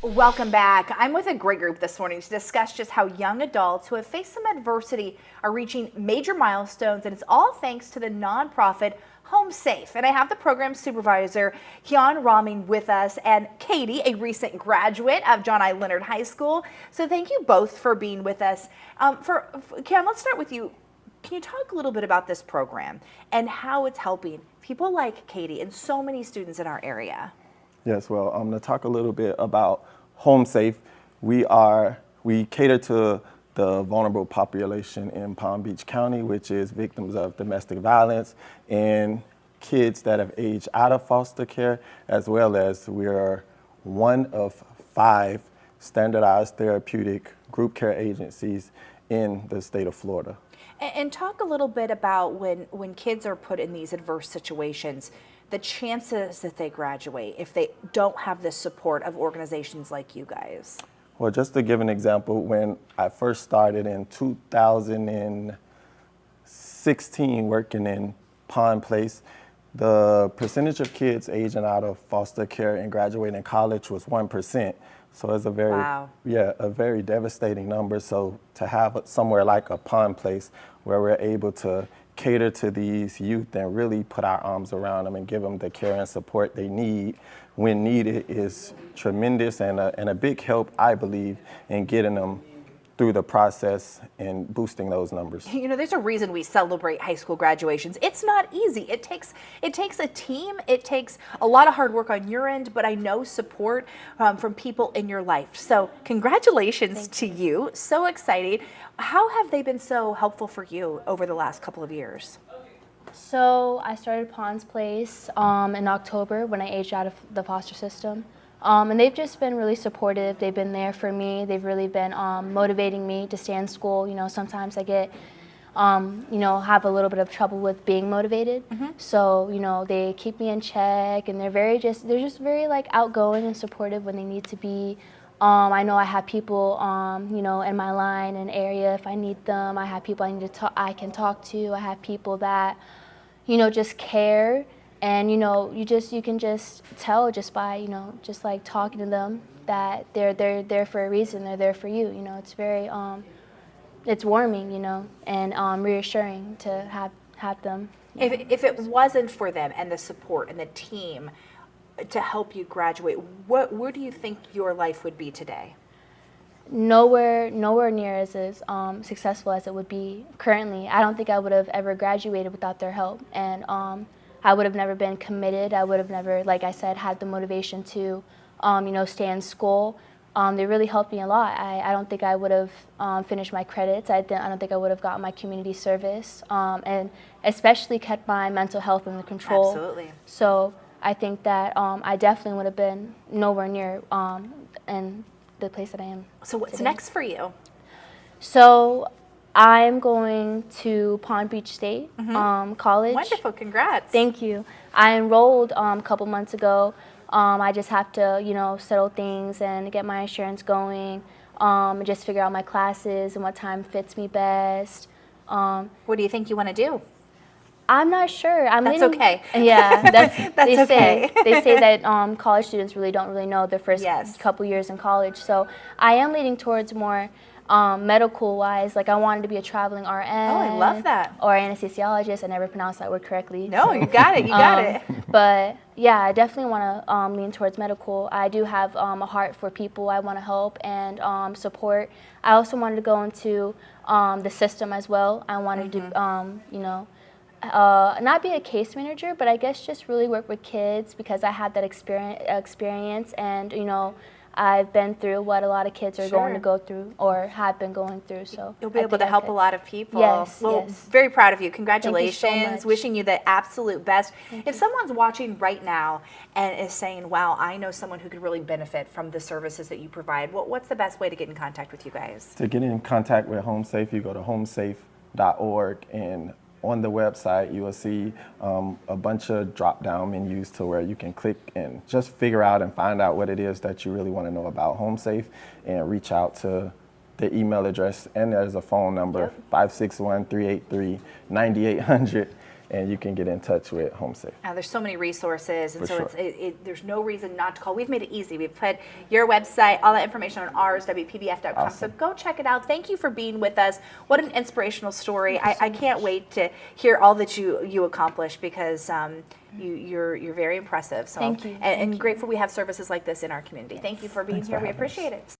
Welcome back. I'm with a great group this morning to discuss just how young adults who have faced some adversity are reaching major milestones, and it's all thanks to the nonprofit Home Safe. And I have the program supervisor, Hyun Raming, with us, and Katie, a recent graduate of John I. Leonard High School. So thank you both for being with us. Hyun, let's start with you. Can you talk a little bit about this program and how it's helping people like Katie and so many students in our area? Yes, well, to talk a little bit about Home Safe, we cater to the vulnerable population in Palm Beach County, which is victims of domestic violence and kids that have aged out of foster care, as well as we are one of 5 standardized therapeutic group care agencies in the state of Florida. And talk a little bit about when kids are put in these adverse situations, the chances that they graduate if they don't have the support of organizations like you guys. Well, just to give an example, when I first started in 2016 working in Pond Place, the percentage of kids aging out of foster care and graduating college was 1%. So it's a very, wow. A very devastating number. So to have somewhere like a Pond Place where we're able to cater to these youth and really put our arms around them and give them the care and support they need when needed is tremendous and a big help, I believe, in getting them through the process and boosting those numbers. You know, there's a reason we celebrate high school graduations. It's not easy. It takes a team. It takes a lot of hard work on your end, but I know support from people in your life. So congratulations to you. So excited. How have they been so helpful for you over the last couple of years? So I started Pond's Place in October when I aged out of the foster system. And they've just been really supportive. They've been there for me. They've really been motivating me to stay in school. You know, sometimes I get, have a little bit of trouble with being motivated. Mm-hmm. So, you know, they keep me in check, and they're just very like outgoing and supportive when they need to be. I know I have people, in my line and area if I need them. I have people I can talk to. I have people that, just care. And, you can just tell just by, just like talking to them that they're there for a reason. They're there for you. You know, it's very, it's warming, and reassuring to have them. If it wasn't for them and the support and the team to help you graduate, where do you think your life would be today? Nowhere near as successful as it would be currently. I don't think I would have ever graduated without their help. And, I would have never been committed. I would have never, like I said, had the motivation to, stay in school. They really helped me a lot. I don't think I would have finished my credits. I don't think I would have gotten my community service, and especially kept my mental health under control. Absolutely. So I think that I definitely would have been nowhere near in the place that I am. So what's today. next for you? So I'm going to Palm Beach State College. Wonderful, congrats. Thank you. I enrolled a couple months ago. I just have to, settle things and get my insurance going, and just figure out my classes and what time fits me best. What do you think you want to do? I'm not sure. That's okay. Yeah, that's okay. They say that college students don't really know their first couple years in college. So I am leaning towards more medical-wise, like I wanted to be a traveling RN. Oh, I love that. Or anesthesiologist. I never pronounced that word correctly. No, you got it. You got it. But yeah, I definitely want to lean towards medical. I do have a heart for people. I want to help and support. I also wanted to go into the system as well. I wanted to, not be a case manager, but I guess just really work with kids because I had that experience and, I've been through what a lot of kids are going to go through or have been going through. So you'll be able to help a lot of people. Yes, well, yes. Very proud of you. Congratulations. Thank you so much. Wishing you the absolute best. If someone's watching right now and is saying, wow, I know someone who could really benefit from the services that you provide, what's the best way to get in contact with you guys? To get in contact with Home Safe, you go to homesafe.org, and on the website you will see a bunch of drop-down menus to where you can click and just figure out and find out what it is that you really want to know about Home Safe and reach out to the email address, and there's a phone number, 561-383-9800, and you can get in touch with HomeSafe. There's so many resources, and For so sure. there's no reason not to call. We've made it easy. We've put your website, all that information on ours, WPBF.com. Awesome. So go check it out. Thank you for being with us. What an inspirational story. I can't wait to hear all that you accomplish, because you're very impressive. So, Thank you. And grateful we have services like this in our community. Thank you for being Thanks for here. We having us. appreciate it.